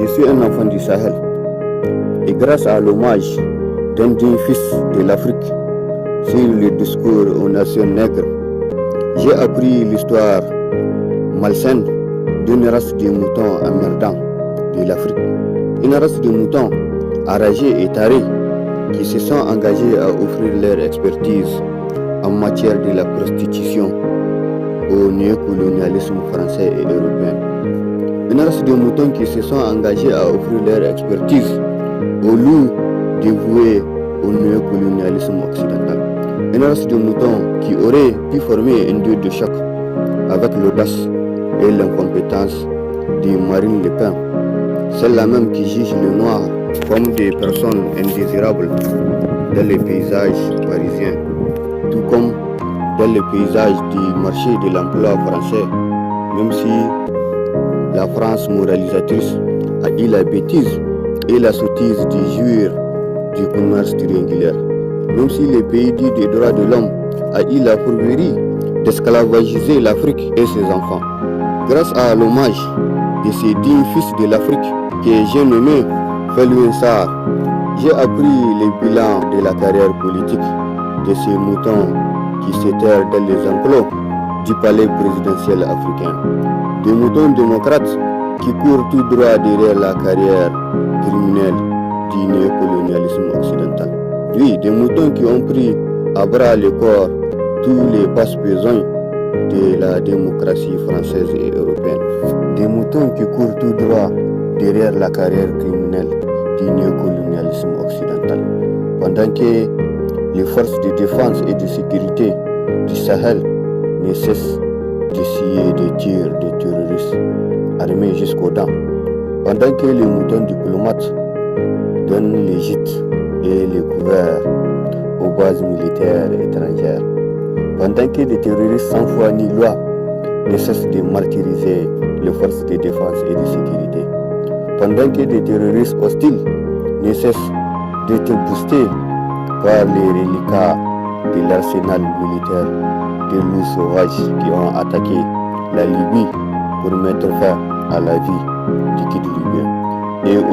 Je suis un enfant du Sahel et grâce à l'hommage d'un digne fils de l'Afrique sur le discours aux nations nègres, j'ai appris l'histoire malsaine d'une race de moutons emmerdants de l'Afrique. Une race de moutons enragés et tarés qui se sont engagés à offrir leur expertise en matière de la prostitution au néocolonialisme français et européen. Une race de moutons qui se sont engagés à offrir leur expertise aux loups dévoués au néocolonialisme occidental. Une race de moutons qui aurait pu former un duo de choc avec l'audace et l'incompétence de Marine Le Pen, celle-là même qui juge les Noirs comme des personnes indésirables dans les paysages parisiens, tout comme dans les paysages du marché de l'emploi français, même si la France moralisatrice a eu la bêtise et la sottise de jouir du commerce triangulaire, même si le pays dit des droits de l'homme a eu la fourberie d'esclavagiser l'Afrique et ses enfants. Grâce à l'hommage de ces dignes fils de l'Afrique que j'ai nommé Felwine Sarr, j'ai appris les bilans de la carrière politique de ces moutons qui s'éterrent dans les enclos du palais présidentiel africain. Des moutons démocrates qui courent tout droit derrière la carrière criminelle du néocolonialisme occidental. Oui, des moutons qui ont pris à bras le corps tous les basses besoins de la démocratie française et européenne. Des moutons qui courent tout droit derrière la carrière criminelle du néocolonialisme occidental. Pendant que les forces de défense et de sécurité du Sahel ne cessent d'essayer des tirs de terroristes armés jusqu'aux dents. Pendant que les moutons diplomates donnent les gîtes et les couverts aux bases militaires étrangères. Pendant que des terroristes sans foi ni loi ne cessent de martyriser les forces de défense et de sécurité. Pendant que des terroristes hostiles ne cessent d'être boostés par les reliquats de l'arsenal militaire des loups sauvages qui ont attaqué la Libye pour mettre fin à la vie du Kid libyen. Et aussi